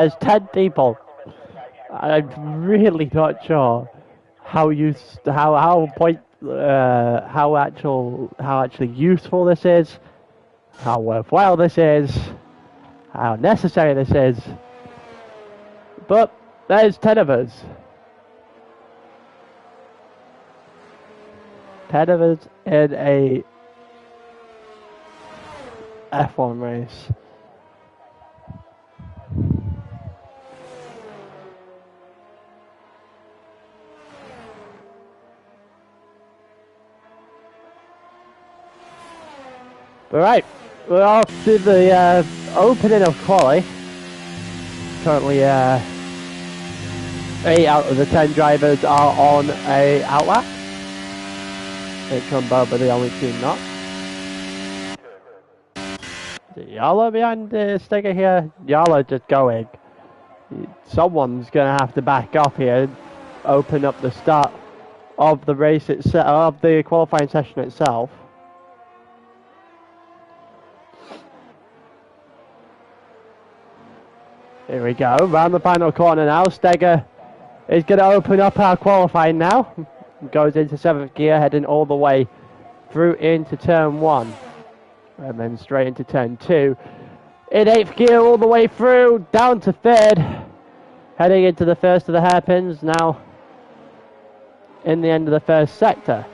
There's 10 people. I'm really not sure how actually useful this is, how worthwhile this is, how necessary this is. But there's 10 of us. 10 of us in a F1 race. Alright, we're off to the opening of quali. Currently 8 out of the 10 drivers are on a outlap. Boba, the only team not. Yala behind the sticker here. Yala just going. Someone's gonna have to back off here and open up the start of the race itself, of the qualifying session itself. Here we go, round the final corner now. Steger is going to open up our qualifying now. Goes into 7th gear, heading all the way through into turn 1. And then straight into turn 2. In 8th gear all the way through, down to 3rd. Heading into the first of the hairpins, now in the end of the first sector.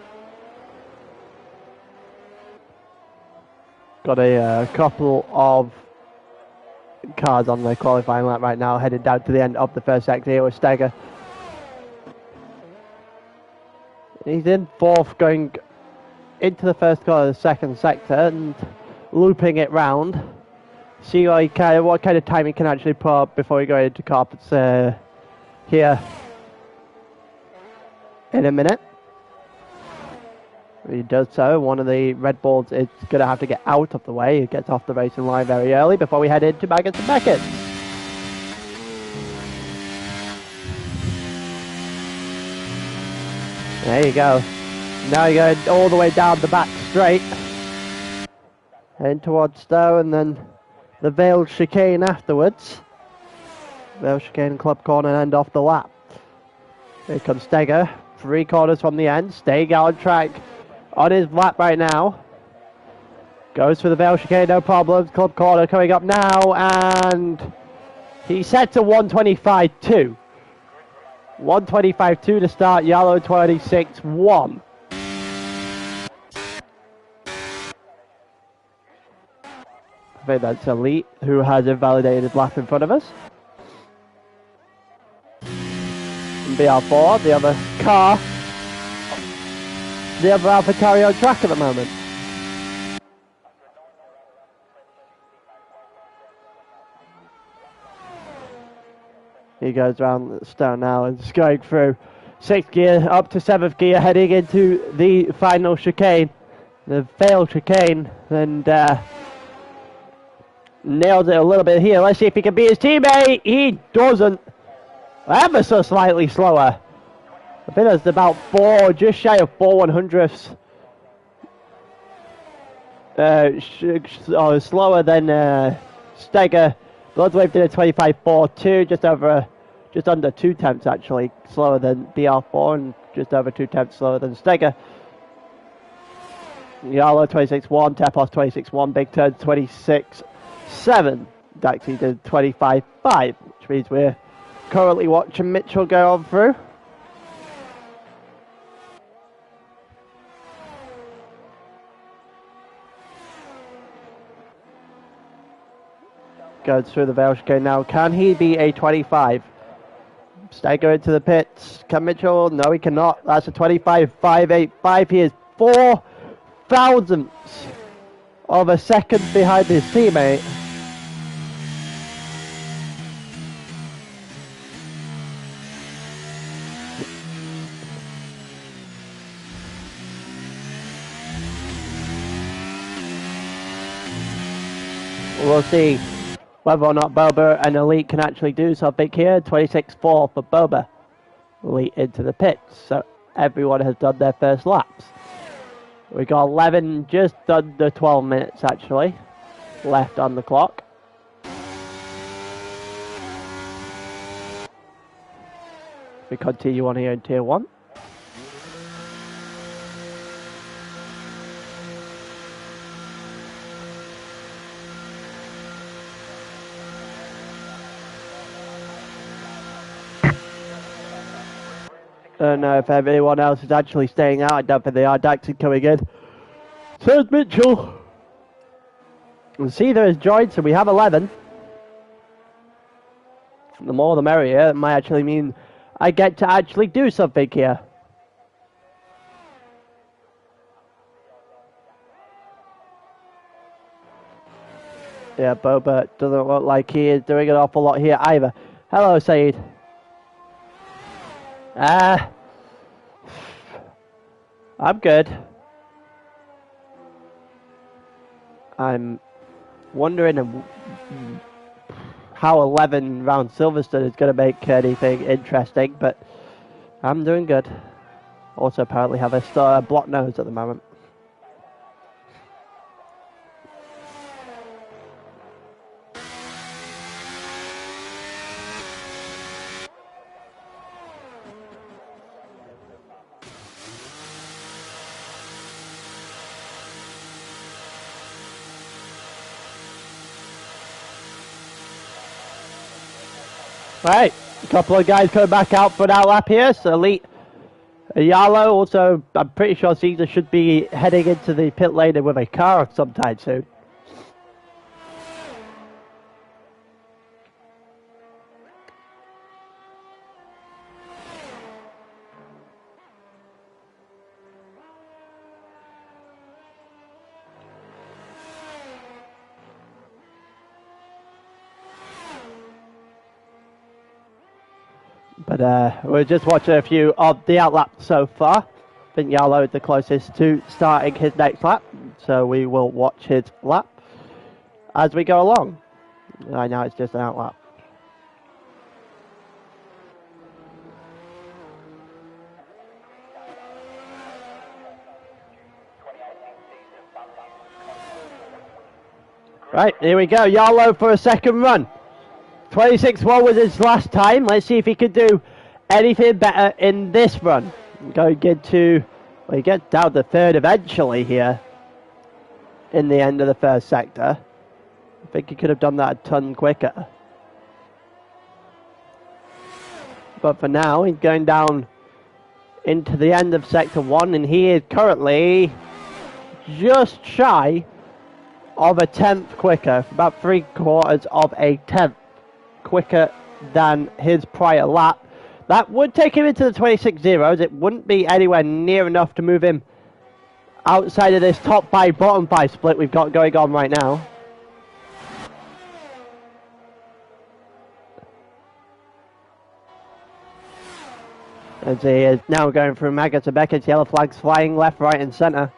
Got a couple of cars on the qualifying lap right now, heading down to the end of the first sector here with Steger. He's in 4th, going into the first corner of the second sector and looping it round. See what kind of time he can actually put up before we go into carpets here in a minute. He does so. One of the Red Bulls is going to have to get out of the way. He gets off the racing line very early before we head into Baggett and Beckett. There you go. Now you're going all the way down the back straight. Heading towards Stowe and then the Veiled Chicane afterwards. Veiled Chicane, Club Corner, and end off the lap. Here comes Steger. 3 corners from the end. Staying out on track on his lap right now. Goes for the Veiled Chicane, no problems. Club Corner coming up now, and he sets a 125.2. 125.2 to start, Yellow 26.1. I think that's Elite, who has a validated lap in front of us. And BR4, the other car, the other AlphaTauri on track at the moment. He goes around the stone now and is going through 6th gear up to 7th gear, heading into the final chicane, the Veiled Chicane, and nails it a little bit here. Let's see if he can beat his teammate. He doesn't. Ever so slightly slower. I think that's about just shy of 4/100ths. Slower than Steger. Bloodwave did a 25.42, just under 2 tenths actually, slower than BR4 and just over 2 tenths slower than Steger. Yalo 26.1, Tepos 26.1, Big Turn 26.7. Daxi did 25.5, which means we're currently watching Mitchell go on through. Goes through the Veiled Chicane now. Can he be a 25? Steger into the pits. Can Mitchell? No, he cannot. That's a 25.585. He is 4 thousandths of a second behind his teammate. We'll see whether or not Boba and Elite can actually do something here. 26.4 for Boba. Elite into the pits. So everyone has done their first laps. We got 11, just under 12 minutes actually, left on the clock. We continue on here in Tier 1. I don't know if everyone else is actually staying out. I don't think they are. Daxon coming in. So is Mitchell. And Seether is joined, so we have 11. The more the merrier. It might actually mean I get to actually do something here. Yeah, Boba doesn't look like he is doing an awful lot here either. Hello, Saeed. I'm good. I'm wondering how 11 round Silverstone is going to make anything interesting, but I'm doing good. Also, apparently have a blocked nose at the moment. Right, a couple of guys coming back out for an outlap here. So Elite Yalo, also, I'm pretty sure Caesar should be heading into the pit lane with a car sometime soon. But we're just watching a few of the outlaps so far. I think Yalo is the closest to starting his next lap, so we will watch his lap as we go along. Right now it's just an outlap. Right, here we go. Yalo for a second run. 26-1 was his last time. Let's see if he can do anything better in this run. Going into, well, he gets down to third eventually here in the end of the first sector. I think he could have done that a ton quicker. But for now, he's going down into the end of sector 1, and he is currently just shy of a tenth quicker, about 3/4 of a tenth quicker than his prior lap. That would take him into the 26 zeros. It wouldn't be anywhere near enough to move him outside of this top 5, bottom 5 split we've got going on right now. As he is now going through Maga to Beckett's, yellow flags flying left, right and centre.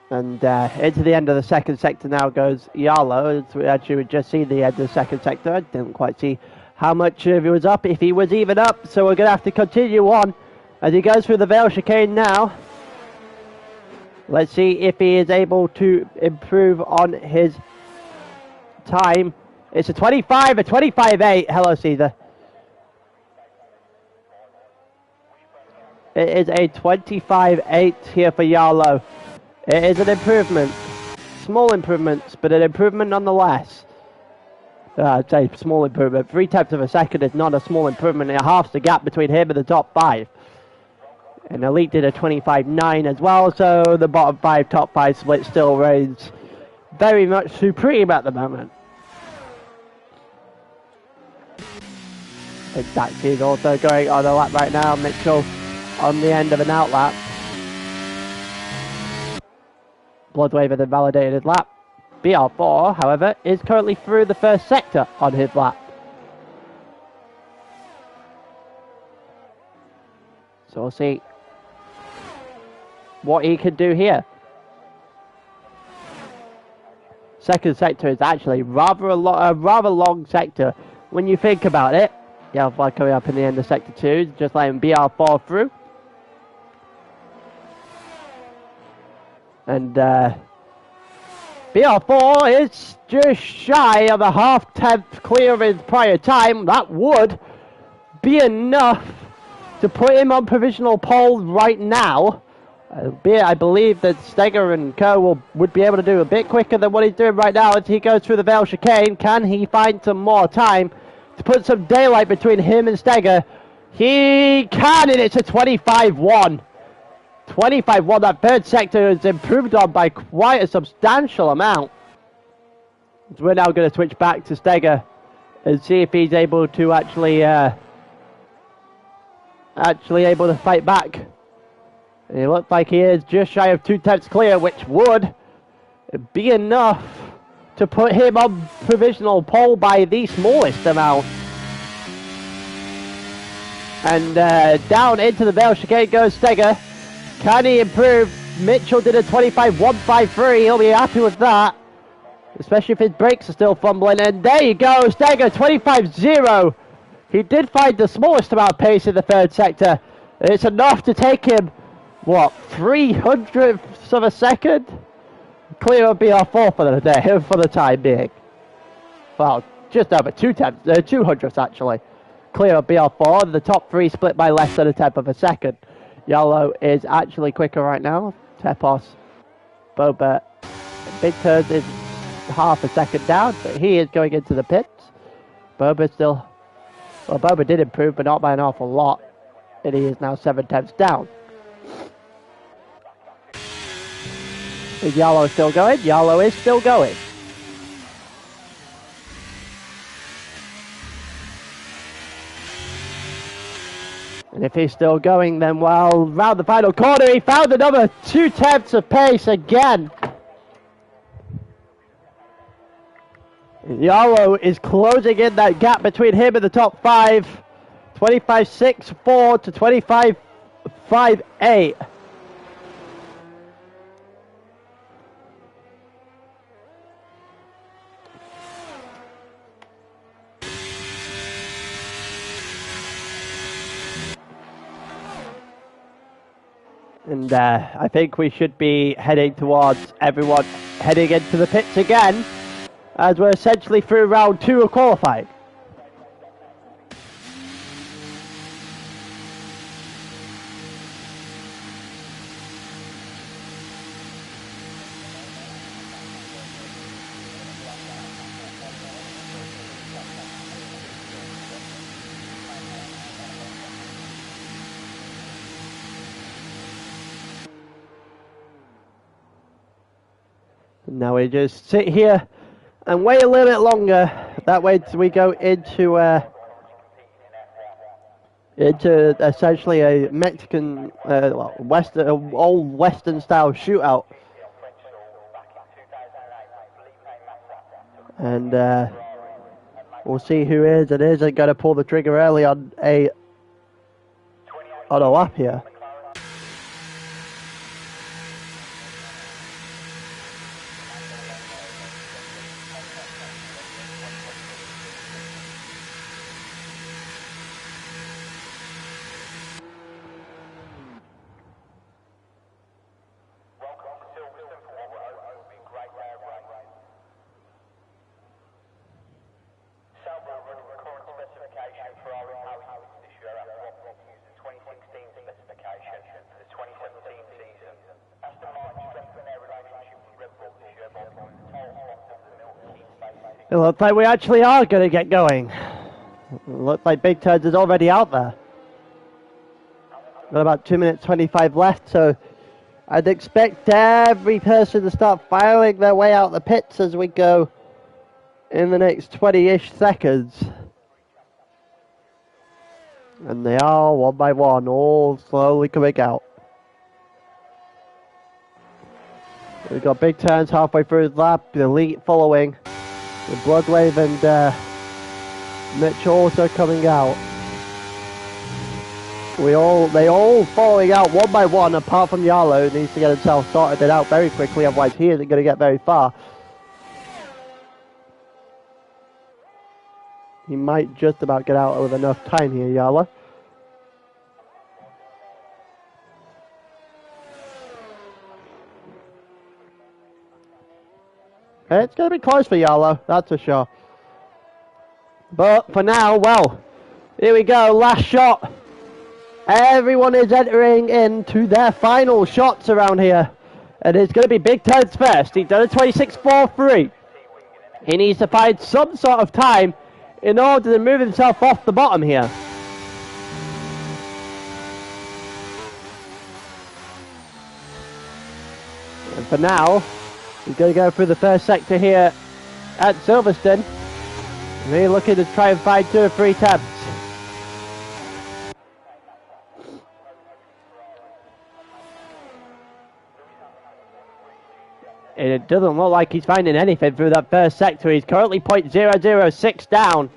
And into the end of the second sector now goes Yalo. As you would just see the end of the second sector. I didn't quite see how much he was up, if he was even up. So we're going to have to continue on as he goes through the Vale chicane now. Let's see if he is able to improve on his time. It's a 25.8. Hello, Caesar. It is a 25.8 here for Yalo. It is an improvement. Small improvements, but an improvement nonetheless. I'd say small improvement. 3/10 of a second is not a small improvement. It halves the gap between him and the top 5. And Elite did a 25.9 as well, so the bottom 5, top 5 split still reigns very much supreme at the moment. And Daxi is also going on a lap right now. Mitchell on the end of an outlap. Bloodwave has invalidated his lap. BR4, however, is currently through the first sector on his lap. So we'll see what he can do here. Second sector is actually rather a rather long sector when you think about it. Yeah, flag coming up in the end of sector 2, just letting BR4 through. And BR4 is just shy of a half-tenth clear of his prior time. That would be enough to put him on provisional pole right now. I believe that Steger and Co. would be able to do a bit quicker than what he's doing right now as he goes through the Vale chicane. Can he find some more time to put some daylight between him and Steger? He can, and it's a 25-1. 25-1, that third sector has improved on by quite a substantial amount. So we're now going to switch back to Steger and see if he's able to actually able to fight back. And it looks like he is just shy of 2/10 clear, which would be enough to put him on provisional pole by the smallest amount. And down into the Vale chicane goes Steger. Can he improve? Mitchell did a 25-153. He'll be happy with that, especially if his brakes are still fumbling. And there you go, Steger 25-0. He did find the smallest amount of pace in the third sector. It's enough to take him, what, 300ths of a second? Clear of BR4 for the day, for the time being. Well, just over 200ths actually. Clear of BR4, the top three split by less than a tenth of a second. Yellow is actually quicker right now. Tepos, Boba, Big Turns is half a second down, but he is going into the pits. Boba still, well, Boba did improve, but not by an awful lot. And he is now 7/10 down. Is Yellow still going? Yellow is still going. And if he's still going, then well, round the final corner, he found another 2/10 of pace again. Yellow is closing in that gap between him and the top five. 25-6-4 to 25-5-8. And I think we should be heading towards everyone heading into the pits again, as we're essentially through round 2 of qualifying. Now we just sit here and wait a little bit longer. That way we go into essentially a Mexican, Western, old Western style shootout. And we'll see who is and isn't going to pull the trigger early on a lap here. It looks like we actually are going to get going. It looks like Big Turns is already out there. Got about 2 minutes 25 left, so I'd expect every person to start filing their way out the pits as we go in the next 20-ish seconds. And they are one by one, all slowly coming out. We've got Big Turns halfway through his lap, the Elite following, with Bloodwave and Mitch also coming out. They all following out one by one, apart from Yarlow, who needs to get himself sorted it out very quickly, otherwise he isn't going to get very far. He might just about get out with enough time here, Yarlow. It's going to be close for Yellow, that's for sure. But for now, well, here we go, last shot. Everyone is entering into their final shots around here. And it's going to be Big Ted's first. He's done a 26.43. He needs to find some sort of time in order to move himself off the bottom here. And for now, he's going to go through the first sector here at Silverstone. And he's looking to try and find 2 or 3 attempts. And it doesn't look like he's finding anything through that first sector. He's currently 0.006 down.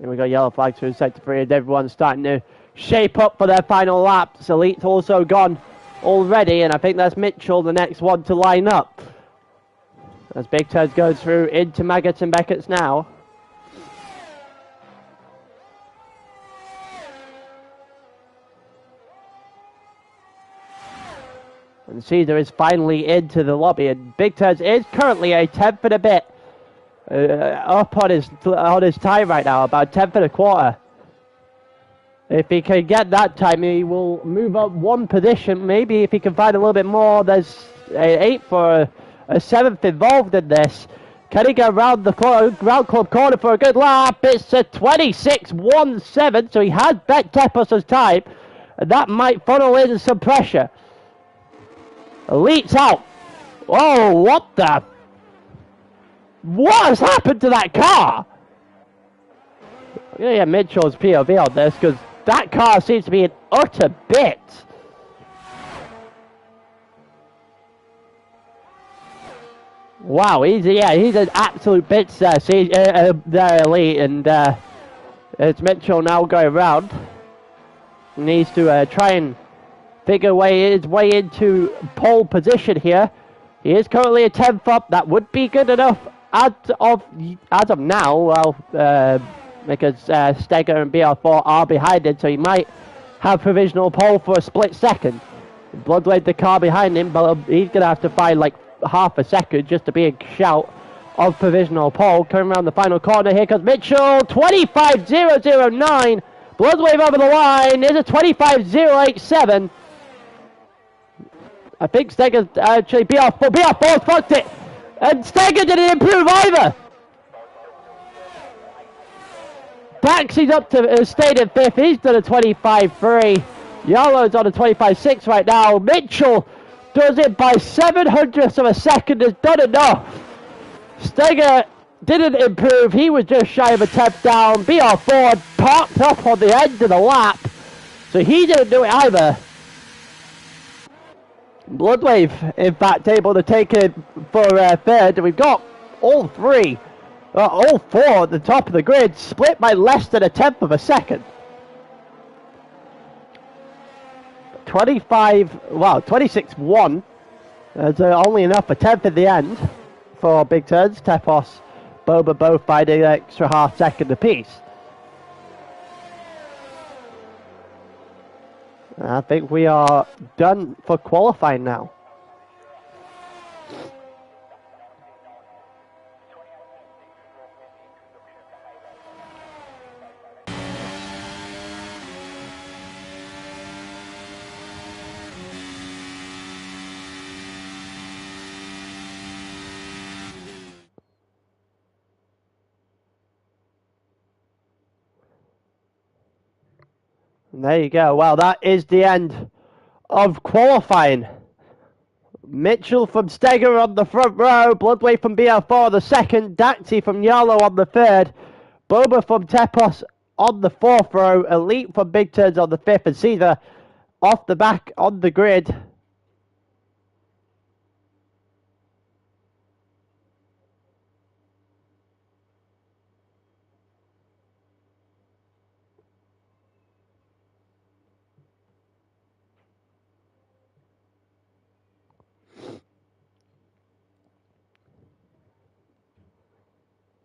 And we got yellow flags through sector 3, and everyone's starting to shape up for their final laps. Elite's also gone already, and I think that's Mitchell, the next one to line up. As Big Ted goes through into Maggots and Beckett's now. And Caesar is finally into the lobby, and Big Ted is currently a 10th and a bit up on his time right now, about 10th and a quarter. If he can get that time, he will move up 1 position. Maybe if he can find a little bit more, there's an 8th or a 7th involved in this. Can he go around the round club corner for a good lap? It's a 26.17, so he has bet Tepos' time, and that might funnel in some pressure. Elite's out. Oh, what the? What has happened to that car? I'm going to get Mitchell's POV on this, because that car seems to be an utter bit. Wow, he's an absolute bit there, Elite, and it's Mitchell now going around. He needs to try and figure his way into pole position here. He is currently a 10th up. That would be good enough as of now. Well, because Steger and BR4 are behind him, so he might have provisional pole for a split second. Bloodwave the car behind him, but he's going to have to find like half a second just to be a shout of provisional pole. Coming around the final corner, here comes Mitchell, 25.009. Bloodwave over the line is a 25.087. I think Steger's actually BR4 fucked it, and Steger didn't improve either. Baxy's up to stayed in 5th. He's done a 25.3. Yellow's on a 25.6 right now. Mitchell does it by 700ths of a second. Has done enough. Steger didn't improve. He was just shy of a 10th down. BR4 parked up on the end of the lap, so he didn't do it either. Bloodwave, in fact, able to take it for 3rd. We've got all 4 at the top of the grid, split by less than a 10th of a second. 26.1. There's only enough for 10th at the end for Big Turns. Tepos, Boba both by the extra half second apiece. I think we are done for qualifying now. And there you go. Well, that is the end of qualifying. Mitchell from Steger on the front row, Bloodway from BR4 the second, Daxi from Yellow on the 3rd, Boba from Tepos on the 4th row, Elite from Big Turns on the 5th, and Caesar off the back on the grid.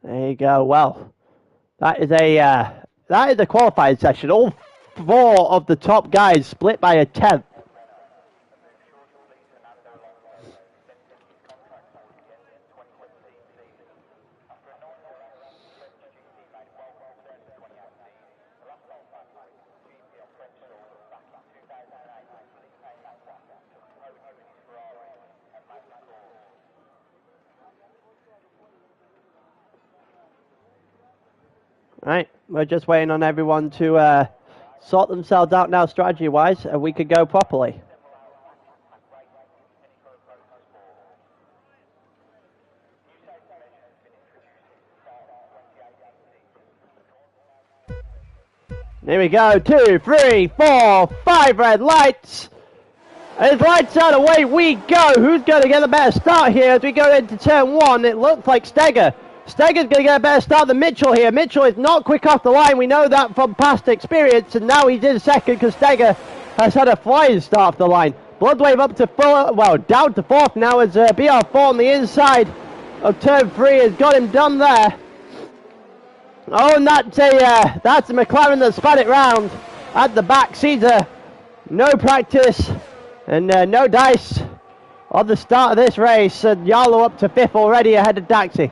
There you go. Well, that is a qualifying session. All 4 of the top guys split by a tenth. Right, we're just waiting on everyone to sort themselves out now strategy-wise, and we could go properly. Here we go, 2, 3, 4, 5 red lights. As lights out, away we go. Who's going to get the better start here as we go into turn 1? It looks like Steger. Steger's going to get a better start than Mitchell here. Mitchell is not quick off the line. We know that from past experience, and now he's in second because Steger has had a flying start off the line. Bloodwave up to 4, well, down to 4th now as BR4 on the inside of turn 3 has got him done there. Oh, and that's a McLaren that spun it round at the back. Caesar, no practice and no dice on the start of this race. And Yarlow up to 5th already ahead of Daxi.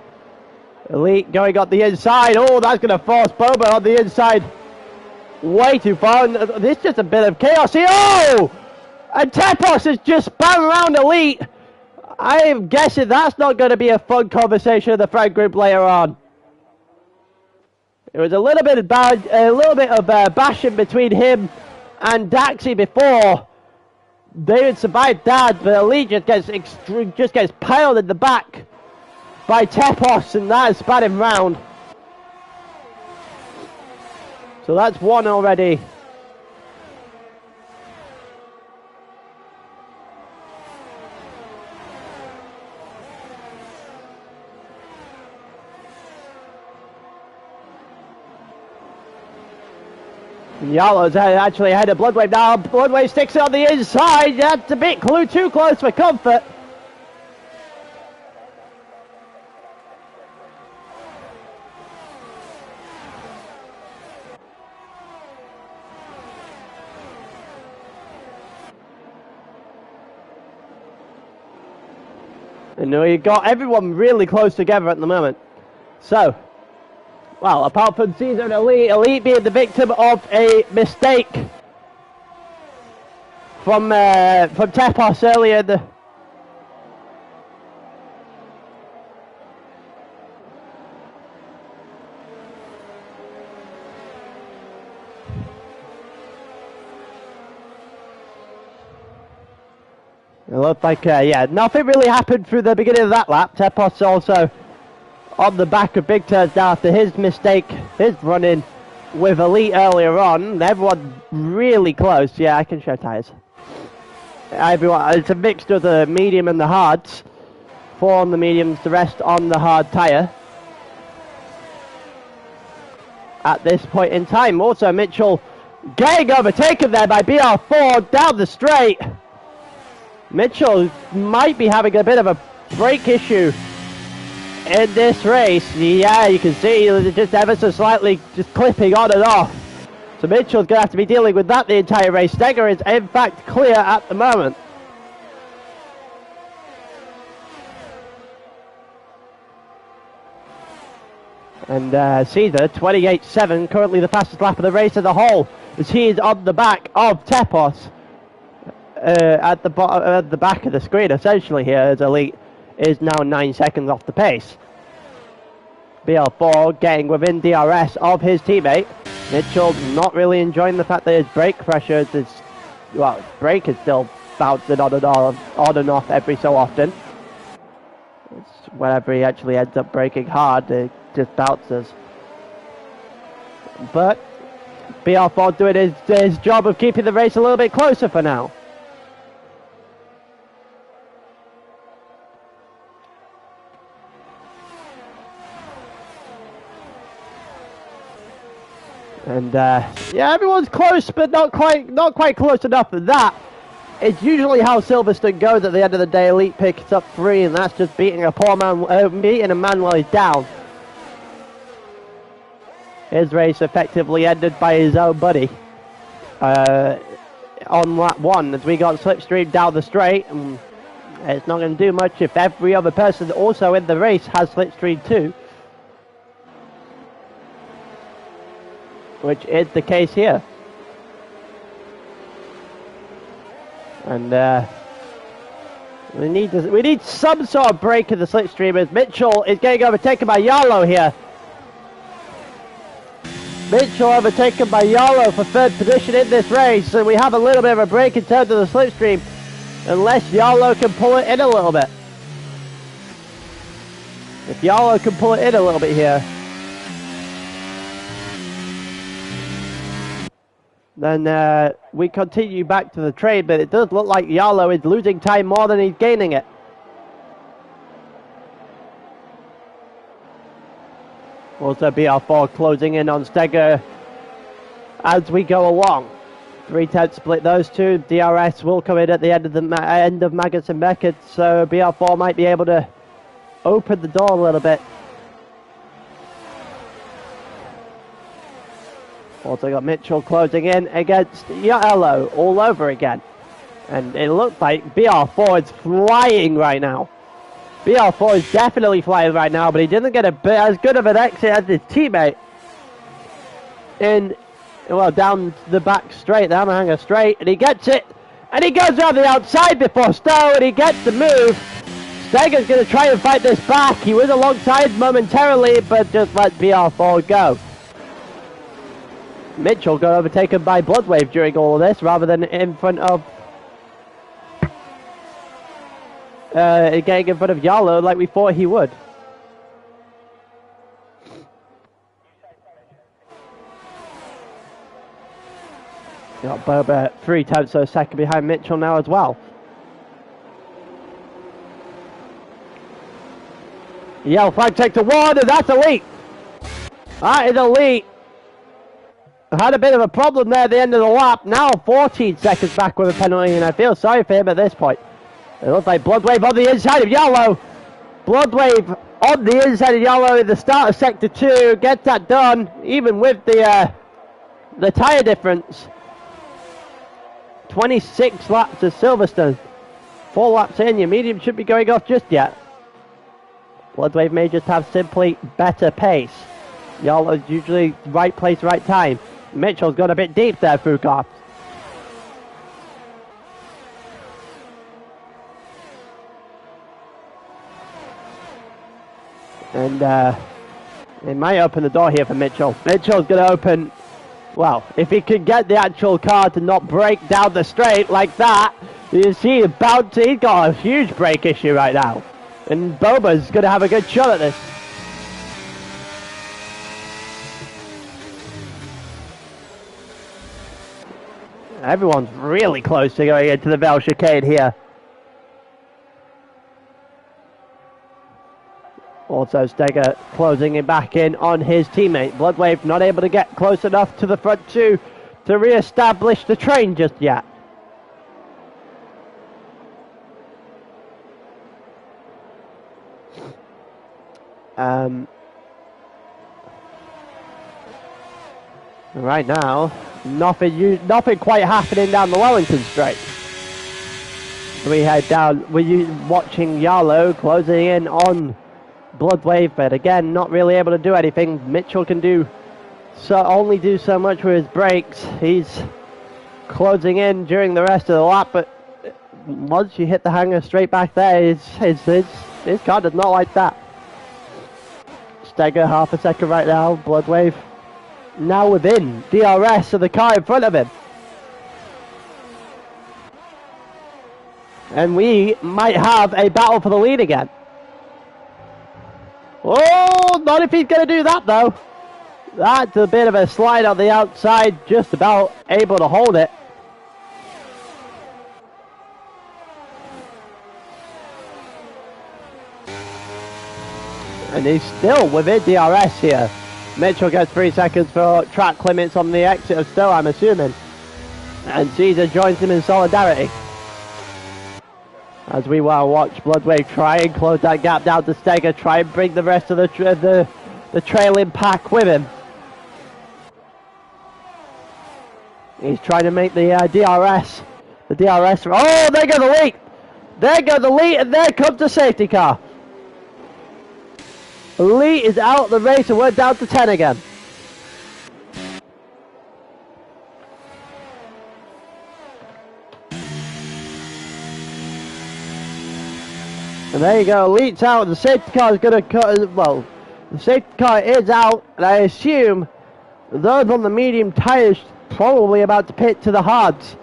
Elite going up the inside. Oh, that's going to force Boba on the inside way too far. And this is just a bit of chaos here. Oh! And Tepos has just spun around Elite. I am guessing that's not going to be a fun conversation in the front group later on. There was a little bit of bashing between him and Daxi before. They had survived that, but Elite just gets piled in the back by Tepos, and that has spat him round. So that's 1 already. Yallow's actually ahead of Bloodwave now. Bloodwave sticks it on the inside. That's a bit too close for comfort. And you've got everyone really close together at the moment. So, well, apart from Caesar and Elite being the victim of a mistake from Tepos earlier. It looked like, yeah, nothing really happened through the beginning of that lap. Tepos also on the back of big turns now after his mistake, his run-in with Elite earlier on. Everyone really close. Yeah, I can show tyres. Everyone, it's a mixture of the medium and the hards. 4 on the mediums, the rest on the hard tyre. At this point in time, also Mitchell getting overtaken there by BR4 down the straight. Mitchell might be having a bit of a brake issue in this race. Yeah, you can see just ever so slightly just clipping on and off. So Mitchell's going to have to be dealing with that the entire race. Steger is in fact clear at the moment. And Caesar, 28.7, currently the fastest lap of the race as a whole, as he is on the back of Tepos at the back of the screen essentially here, as Elite is now 9 seconds off the pace. BL4 getting within DRS of his teammate. Mitchell not really enjoying the fact that his brake pressure is, well, his brake is still bouncing on and off every so often. It's whenever he actually ends up braking hard, it just bounces. But BL4 doing his job of keeping the race a little bit closer for now. And yeah, everyone's close, but not quite close enough for that. It's usually how Silverstone goes at the end of the day. Elite picks up 3, and that's just beating a man while he's down. His race effectively ended by his own buddy. on lap 1 as we got slipstream down the straight, and it's not going to do much if every other person also in the race has slipstream too, which is the case here. And we need some sort of break in the slipstream as Mitchell is getting overtaken by Yarlow here. Mitchell overtaken by Yarlow for 3rd position in this race, and we have a little bit of a break in terms of the slipstream, unless Yarlow can pull it in a little bit. If Yarlow can pull it in a little bit here, then we continue back to the trade, but it does look like Yarlow is losing time more than he's gaining it. Also BR4 closing in on Steger as we go along. 3/10 split those two. DRS will come in at the end of Maggotts and Beckett, so BR4 might be able to open the door a little bit. Also got Mitchell closing in against Yellow all over again. And it looks like BR4 is flying right now. BR4 is definitely flying right now, but he didn't get as good of an exit as his teammate. Down the back straight, the Hammerhanger straight, and he gets it. And he goes around the outside before Stowe, and he gets the move. Steger's going to try and fight this back. He was alongside momentarily, but just let BR4 go. Mitchell got overtaken by Bloodwave during all of this, rather than in front of getting in front of Yarlow like we thought he would. Got Boba 3/10 of a second behind Mitchell now as well. Yellow flag takes a 1, and that's elite. That is elite. Had a bit of a problem there at the end of the lap. Now 14 seconds back with a penalty, and I feel sorry for him at this point. It looks like Bloodwave on the inside of Yarlow. Bloodwave on the inside of Yarlow at the start of Sector 2. Gets that done, even with the tyre difference. 26 laps of Silverstone. 4 laps in, your medium should be going off just yet. Bloodwave may just have simply better pace. Yarlow's usually right place, right time. Mitchell's got a bit deep there, Foucault. And it might open the door here for Mitchell. Mitchell's going to open, well, if he can get the actual car to not break down the straight like that, you see he's got a huge brake issue right now. And Boba's going to have a good shot at this. Everyone's really close to going into the Bell chicane here. Also Steger closing it back in on his teammate. Bloodwave not able to get close enough to the front two to re-establish the train just yet. Right now, nothing quite happening down the Wellington Straight. We head down, we're watching Yarlow closing in on Bloodwave, but again, not really able to do anything. Mitchell can only do so much with his brakes. He's closing in during the rest of the lap, but once you hit the hanger straight back there, his car does not like that. Steger half a second right now. Bloodwave now within DRS of the car in front of him. And we might have a battle for the lead again. Oh, not if he's going to do that though. That's a bit of a slide on the outside, just about able to hold it. And he's still within DRS here. Mitchell gets 3 seconds for track limits on the exit of Stowe, I'm assuming. And Caesar joins him in solidarity. As we will watch Bloodwave try and close that gap down to Steger, try and bring the rest of the trailing pack with him. He's trying to make the DRS. The DRS. Oh, there go the lead. There go the lead, and there comes the safety car. Lee is out of the race, and we're down to 10 again. And there you go, Lee's out, and the safety car is going to cut. Well, the safety car is out, and I assume those on the medium tyres probably about to pit to the hards.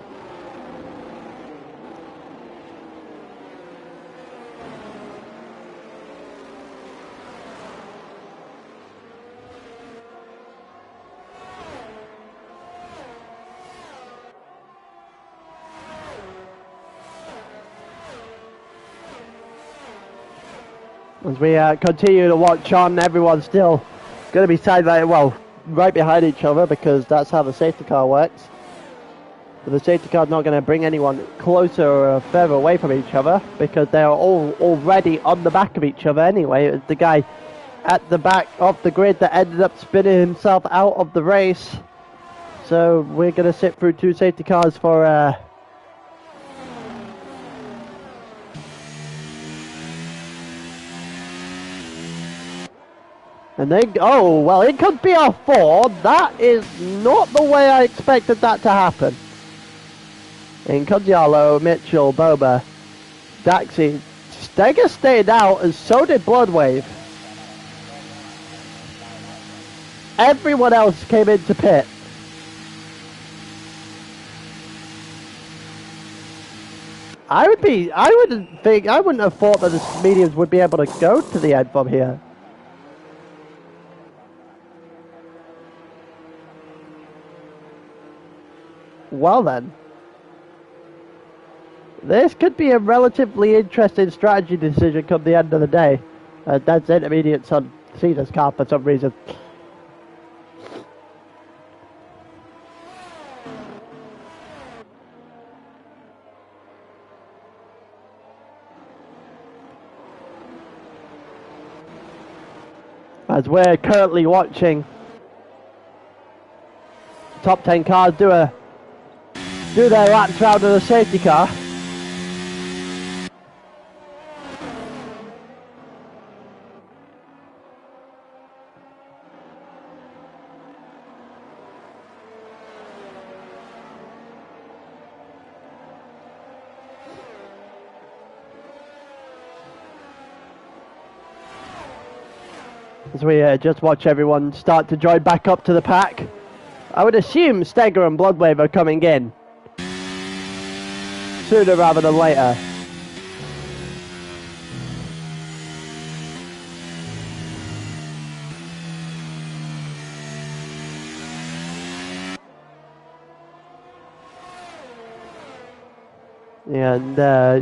As we continue to watch on, everyone's still going to be side by, well, right behind each other because that's how the safety car works. But the safety car is not going to bring anyone closer or further away from each other because they are all already on the back of each other anyway. It was the guy at the back of the grid that ended up spinning himself out of the race. So we're going to sit through two safety cars for and then, oh, well, it could be a Ford. That is not the way I expected that to happen. In comes Yalo, Mitchell, Boba, Daxi. Steger stayed out, and so did Bloodwave. Everyone else came into pit. I wouldn't have thought that the mediums would be able to go to the end from here. Well then, this could be a relatively interesting strategy decision come the end of the day. That's intermediates on Cena's car for some reason. As we're currently watching top 10 cars do their laps round of the safety car. As we just watch everyone start to join back up to the pack. I would assume Steger and Bloodwave are coming in sooner rather than later. And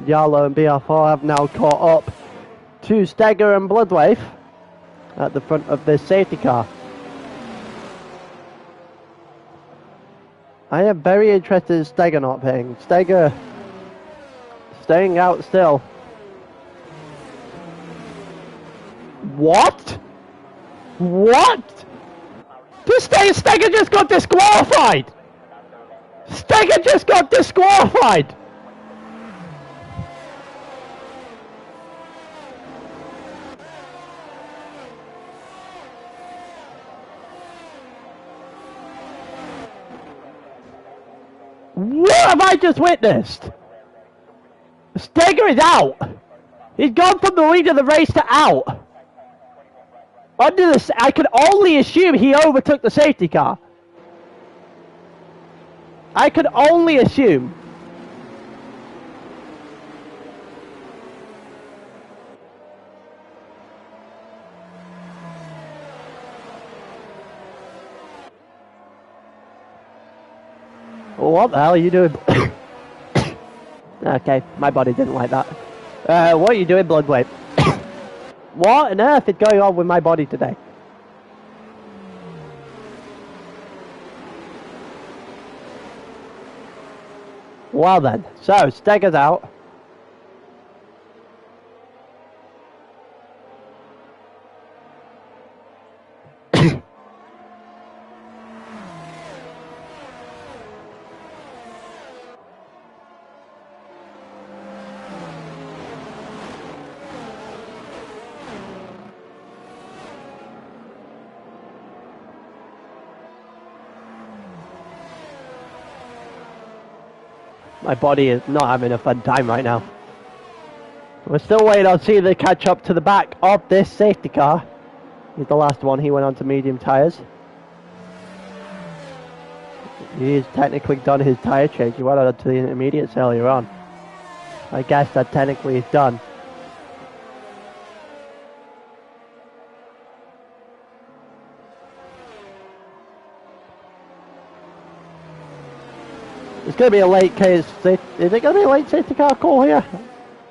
Yarlo and BR4 have now caught up to Steger and Bloodwave at the front of this safety car. I am very interested in Steger not paying. Steger staying out still. What? What? Steger just got disqualified! Steger just got disqualified! What have I just witnessed? Steger is out. He's gone from the lead of the race to out. Under the, I can only assume he overtook the safety car. I can only assume. What the hell are you doing? Okay, my body didn't like that. What are you doing, Bloodwave? What on earth is going on with my body today? Well then, so Steger's out. My body is not having a fun time right now. We're still waiting on Caesar to catch up to the back of this safety car. He's the last one. He went on to medium tyres. He's technically done his tyre change. He went on to the intermediates earlier on. I guess that technically is done. It's going to be a late case. Is it going to be a late safety car call here?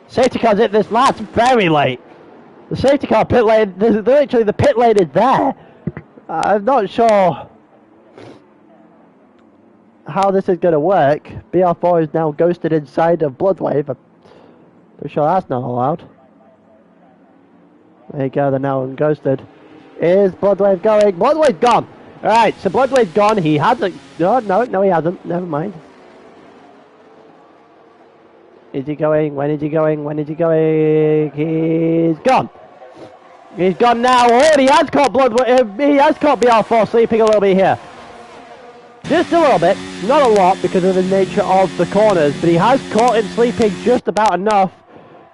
Safety car's hit this last very late. The safety car pit lane, literally the pit lane is there. I'm not sure how this is going to work. BR4 is now ghosted inside of Bloodwave. I'm pretty sure that's not allowed. There you go, they're now ghosted. Is Bloodwave going? Bloodwave's gone! Alright, so Bloodwave's gone. He hasn't. No, he hasn't. Never mind. Is he going? When is he going? When is he going? He's gone. He's gone now. Oh, he has caught he has caught BR4 sleeping a little bit here. Just a little bit. Not a lot because of the nature of the corners, but he has caught him sleeping just about enough.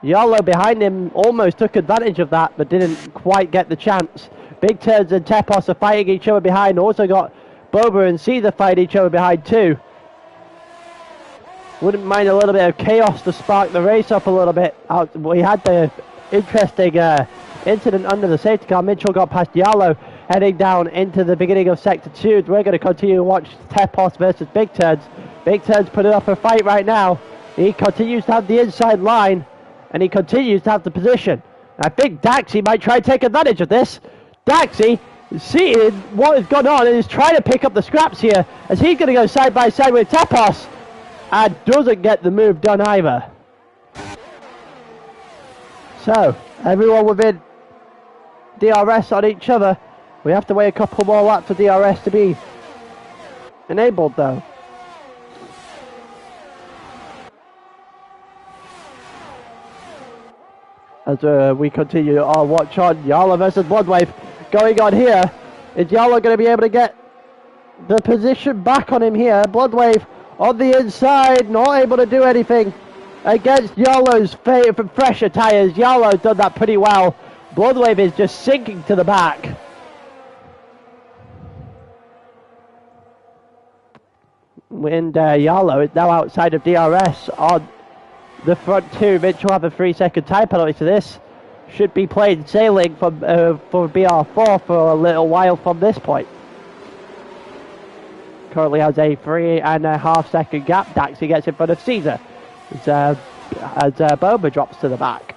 Yolo behind him almost took advantage of that, but didn't quite get the chance. Big Turds and Tepos are fighting each other behind. Also got Boba and Caesar fighting each other behind too. Wouldn't mind a little bit of chaos to spark the race up a little bit. We had the interesting incident under the safety car. Mitchell got past Yalo, heading down into the beginning of Sector 2. We're going to continue to watch Tepos versus Big Turds. Big Turds putting up a fight right now. He continues to have the inside line, and he continues to have the position. I think Daxi might try and take advantage of this. Daxi, seeing what has gone on, and is trying to pick up the scraps here, as he's going to go side by side with Tepos. And doesn't get the move done either. So, everyone within DRS on each other. We have to wait a couple more laps for DRS to be enabled though. As we continue our watch on Yala versus Bloodwave going on here. Is Yala going to be able to get the position back on him here? Bloodwave on the inside, not able to do anything against Yolo's fresher tyres. Yolo's done that pretty well. Bloodwave is just sinking to the back. And Yalo is now outside of DRS on the front two. Mitch will have a 3-second time penalty to this. Should be plain sailing for BR4 for a little while from this point. Currently has a 3.5 second gap. Daxi gets in front of Caesar as Boba drops to the back.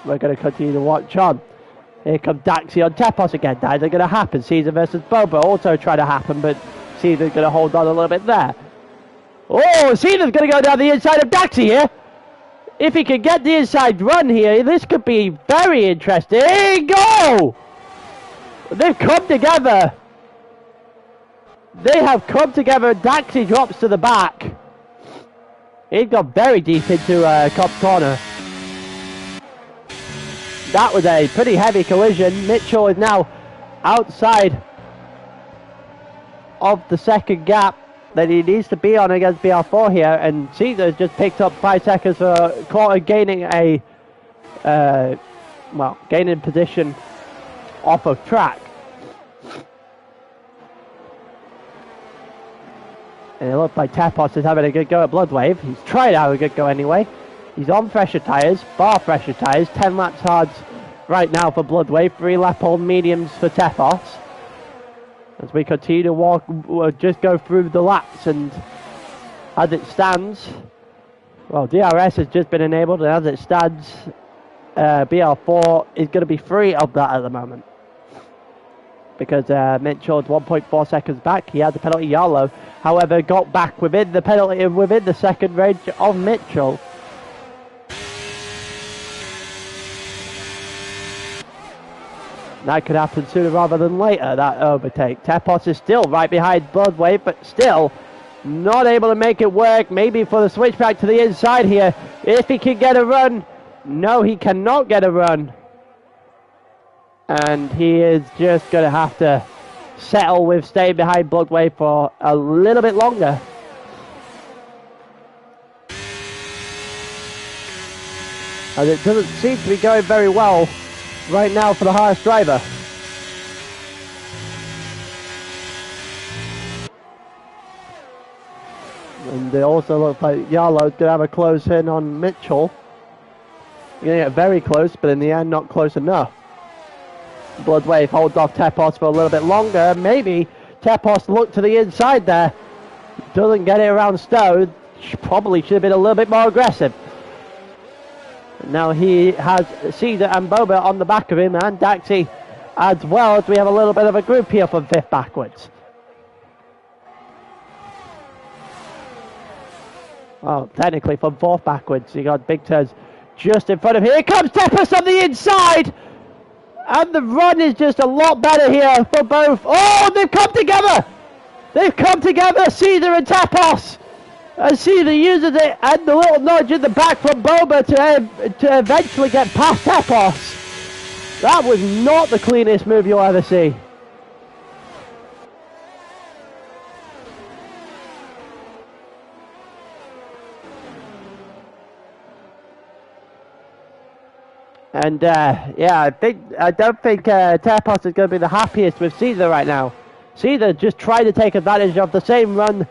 We're going to continue to watch on. Here comes Daxi on Tepos again. That isn't going to happen. Caesar versus Boba also trying to happen, but Caesar's going to hold on a little bit there. Oh, Caesar's going to go down the inside of Daxi here. If he can get the inside run here, this could be very interesting. Go! They've come together. They have come together. Daxi drops to the back. He's got very deep into Cop's corner. That was a pretty heavy collision. Mitchell is now outside of the second gap that he needs to be on against BR4 here, and Caesar's just picked up 5 seconds for gaining a gaining position off of track. And it looks like Tepos is having a good go at Bloodwave. He's trying to have a good go anyway. He's on fresher tyres, far fresher tyres, 10 laps hards right now for Bloodwave, 3 lap old mediums for Tepos. As we continue to walk, we'll just go through the laps, and as it stands, well, DRS has just been enabled, and as it stands, BR4 is going to be free of that at the moment. Because Mitchell is 1.4 seconds back. He had the penalty. Yalo, however, got back within the penalty, within the second range of Mitchell. That could happen sooner rather than later, that overtake. Tepos is still right behind Bloodwave, but still not able to make it work. Maybe for the switchback to the inside here. If he can get a run. No, he cannot get a run. And he is just going to have to settle with staying behind Bloodwave for a little bit longer. as it doesn't seem to be going very well right now for the Haas driver. And it also looks like Jarlo's going to have a close in on Mitchell. Going to get very close, but in the end not close enough. Bloodwave holds off Tepos for a little bit longer. Maybe Tepos looked to the inside there. Doesn't get it around Stowe. Probably should have been a little bit more aggressive. Now he has Caesar and Boba on the back of him, and Daxi as well, as we have a little bit of a group here from 5th backwards. Well, technically from 4th backwards. You got Big Tez just in front of him. Here comes Tepos on the inside! And the run is just a lot better here for both. Oh, they've come together! They've come together, Caesar and Tepos! And Caesar uses it, and the little nudge in the back from Boba to eventually get past Tepos. That was not the cleanest move you'll ever see. And yeah, I don't think Tepos is going to be the happiest with Caesar right now. Caesar just tried to take advantage of the same run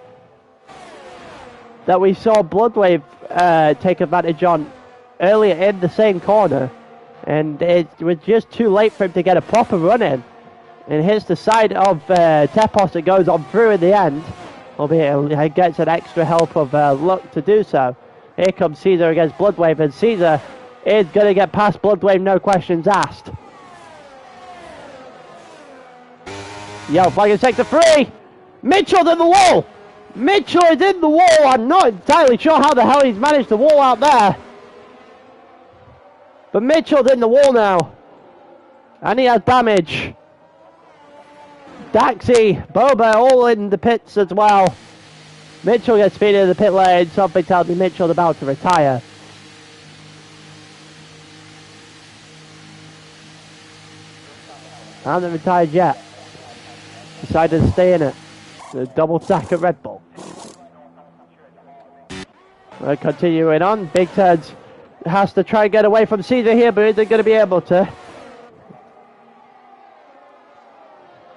that we saw Bloodwave take advantage on earlier in the same corner, and it was just too late for him to get a proper run in. And hits the side of Tepos that goes on through in the end, albeit he gets an extra help of luck to do so. Here comes Caesar against Bloodwave, and Caesar is going to get past Bloodwave, no questions asked. Yo, Flagon sector 3! Mitchell's in the wall! Mitchell is in the wall! I'm not entirely sure how the hell he's managed the wall out there. But Mitchell's in the wall now. And he has damage. Daxi, Boba, all in the pits as well. Mitchell gets speeded in the pit lane. Something tells me Mitchell's about to retire. Hasn't retired yet. Decided to stay in it. The double stack at Red Bull. We're continuing on. Big Ted's has to try and get away from Caesar here, but isn't going to be able to.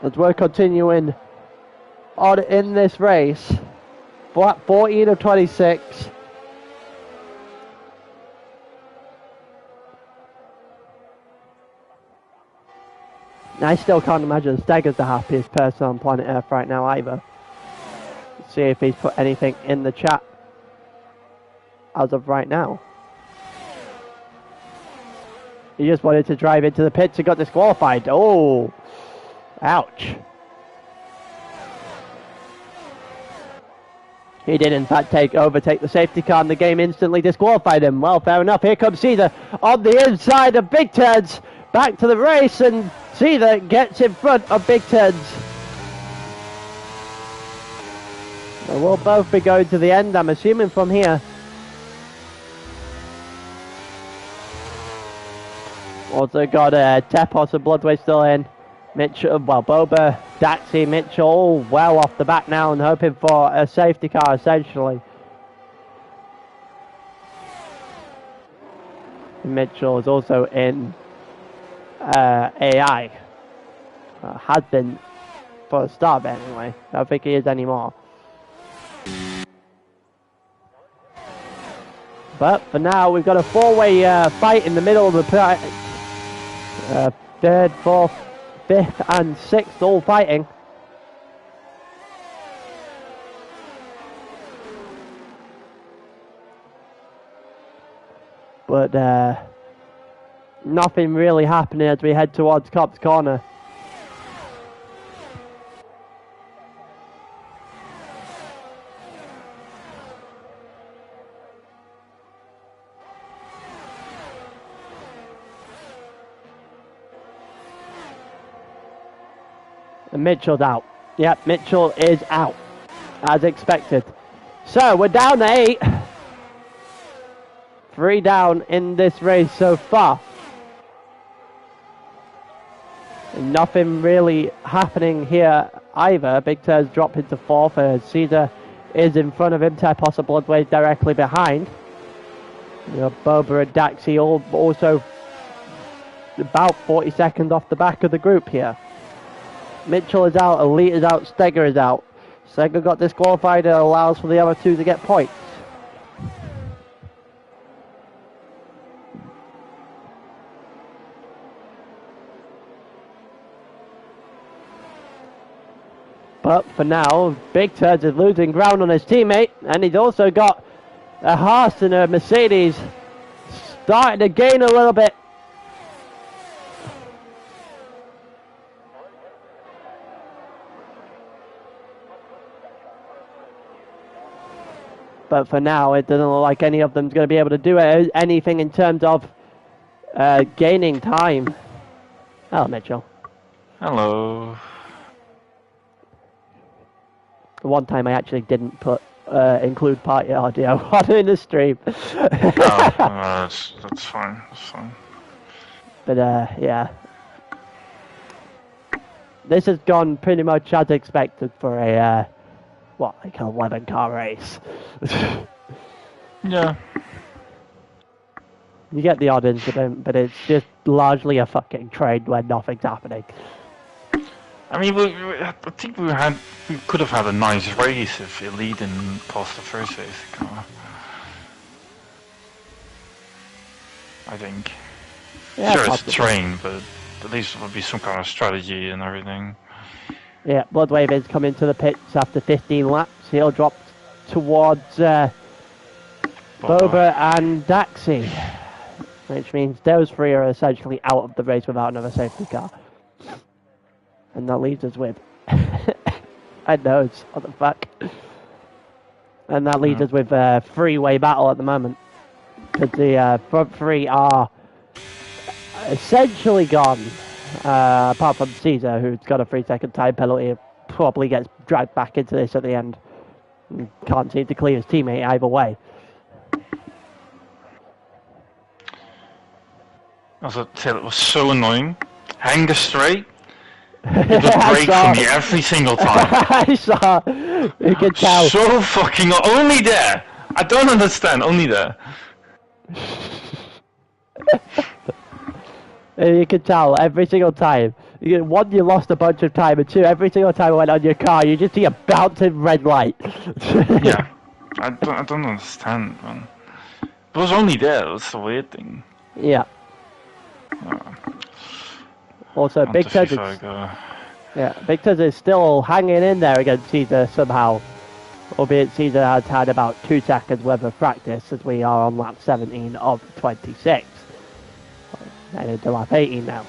As we're continuing on in this race. 14 of 26. I still can't imagine Steger's the happiest person on planet Earth right now either. Let's see if he's put anything in the chat as of right now. He just wanted to drive into the pits and got disqualified. Oh, ouch. He did in fact overtake the safety car, and the game instantly disqualified him. Well, fair enough. Here comes Caesar on the inside of Big Ted's. Back to the race, and Caesar gets in front of Big Ted's. So we'll both be going to the end, I'm assuming, from here. Also got Tepos and Bloodway still in. Mitchell, well, Boba, Daxi, Mitchell, all well off the back now and hoping for a safety car, essentially. Mitchell is also in AI. Has been for a start anyway. I don't think he is anymore. But for now, we've got a four-way fight in the middle of the third, fourth, fifth, and sixth all fighting. But nothing really happening as we head towards Cops Corner. And Mitchell's out. Yep, Mitchell is out, as expected. So we're down to 8. 3 down in this race so far. And nothing really happening here either. Big Tez dropped into 4th. Caesar is in front of him. Tepos and Bloodway directly behind. You know, Boba and Daxi also about 40 seconds off the back of the group here. Mitchell is out, Elite is out, Steger is out. Steger got disqualified and allows for the other two to get points. But for now, Big Turds is losing ground on his teammate, and he's also got a Haas and a Mercedes starting to gain a little bit. But for now, it doesn't look like any of them's going to be able to do anything in terms of gaining time. Hello, Mitchell. Hello. The one time I actually didn't include party audio on in the stream. That's fine. That's fine. But yeah, this has gone pretty much as expected for a like an 11-car race. Yeah. You get the odd incident, but it's just largely a fucking train when nothing's happening. I mean, I think we could have had a nice race if Elite didn't pass the first race car. I think. Yeah, sure, possibly. it's a train, but at least there would be some kind of strategy and everything. Yeah, Bloodwave is coming to the pits after 15 laps. He'll drop towards Boba and Daxi, which means those three are essentially out of the race without another safety car. And that leaves us with... I know, what the fuck. And that leaves us with a three-way battle at the moment. Because the front three are essentially gone. Apart from Caesar, who's got a 3-second time penalty, probably gets dragged back into this at the end. Can't seem to clear his teammate either way. Also, it was so annoying. Hang straight. It would break for me every single time. I saw. You can tell. So fucking only there. I don't understand. Only there. You can tell every single time. One, you lost a bunch of time, and two, every single time I went on your car, you just see a bouncing red light. Yeah, I don't understand, man. It was only there. It was a weird thing. Yeah. Also, Big Ted is still hanging in there against Caesar somehow. Albeit Caesar has had about 2 seconds worth of practice as we are on lap 17 of 26. And into lap 18 now.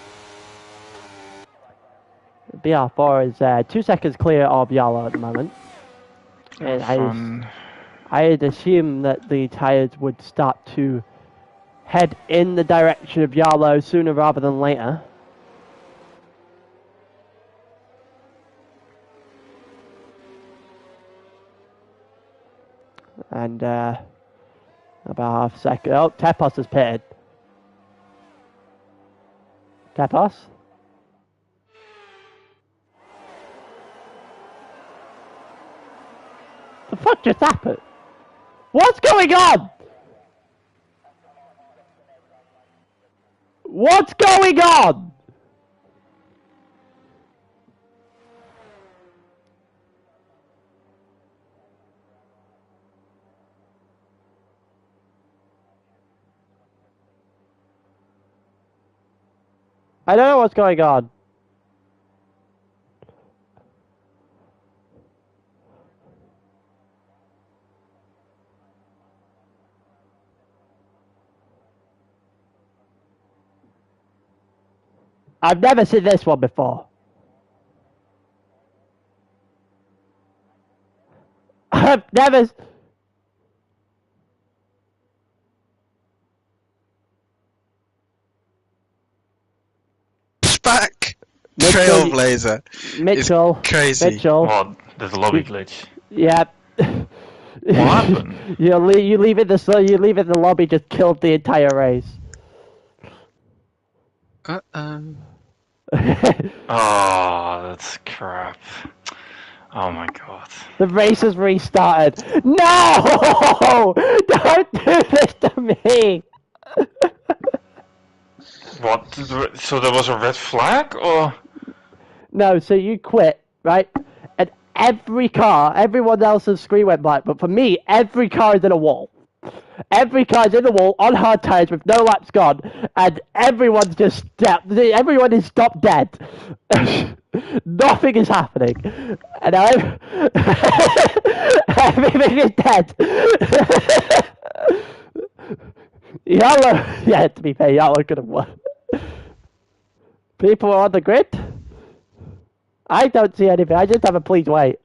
BR4 is 2 seconds clear of Yalo at the moment. And I had assumed that the tyres would start to head in the direction of Yalo sooner rather than later. And about half a second. Oh, Tepos has pitted. Tepos? The fuck just happened? What's going on? What's going on? I don't know what's going on. I've never seen this one before. I've never... Back! Trailblazer. Mitchell. It's crazy. Mitchell. Well, there's a lobby glitch. Yeah. What happened? You leave it the lobby just killed the entire race. Oh, that's crap. Oh my god. The race has restarted. No! Don't do this to me! What? So there was a red flag, or? No, so you quit, right? And every car, everyone else's screen went black, but for me, every car is in a wall. Every car's in the wall on hard tires with no laps gone, and everyone's just everyone is stopped dead. Nothing is happening, and everything is dead. Yellow, yeah. To be fair, Yellow could have won. People are on the grid. I don't see anything. I just have a please wait.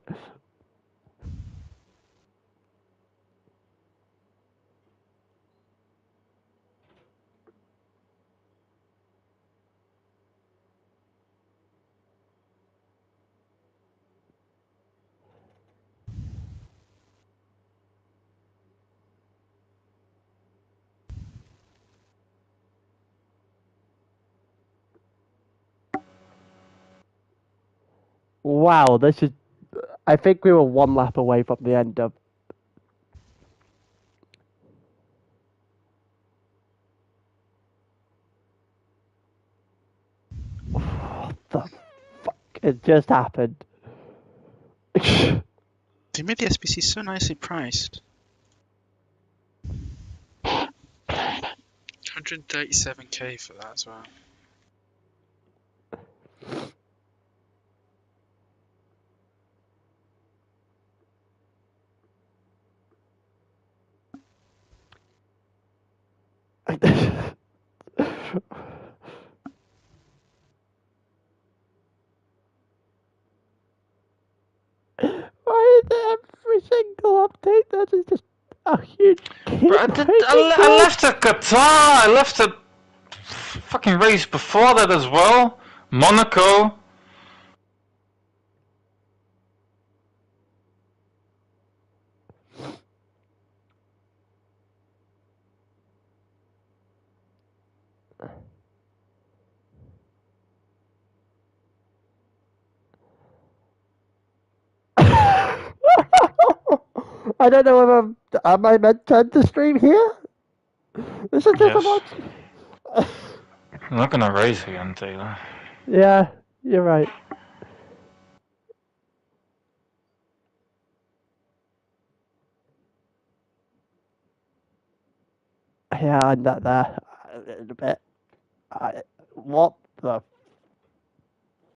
Wow, this is. I think we were one lap away from the end of. What the fuck? It just happened. They made the SBC so nicely priced. 137k for that as well. Why is every single update that is just a huge Bro, I left at Qatar. I left a fucking race before that as well. Monaco. I don't know if am I meant to end the stream here? This is just Yes. about. I'm not gonna race again, Taylor. Yeah, you're right. Yeah, I'm not there. A bit. What the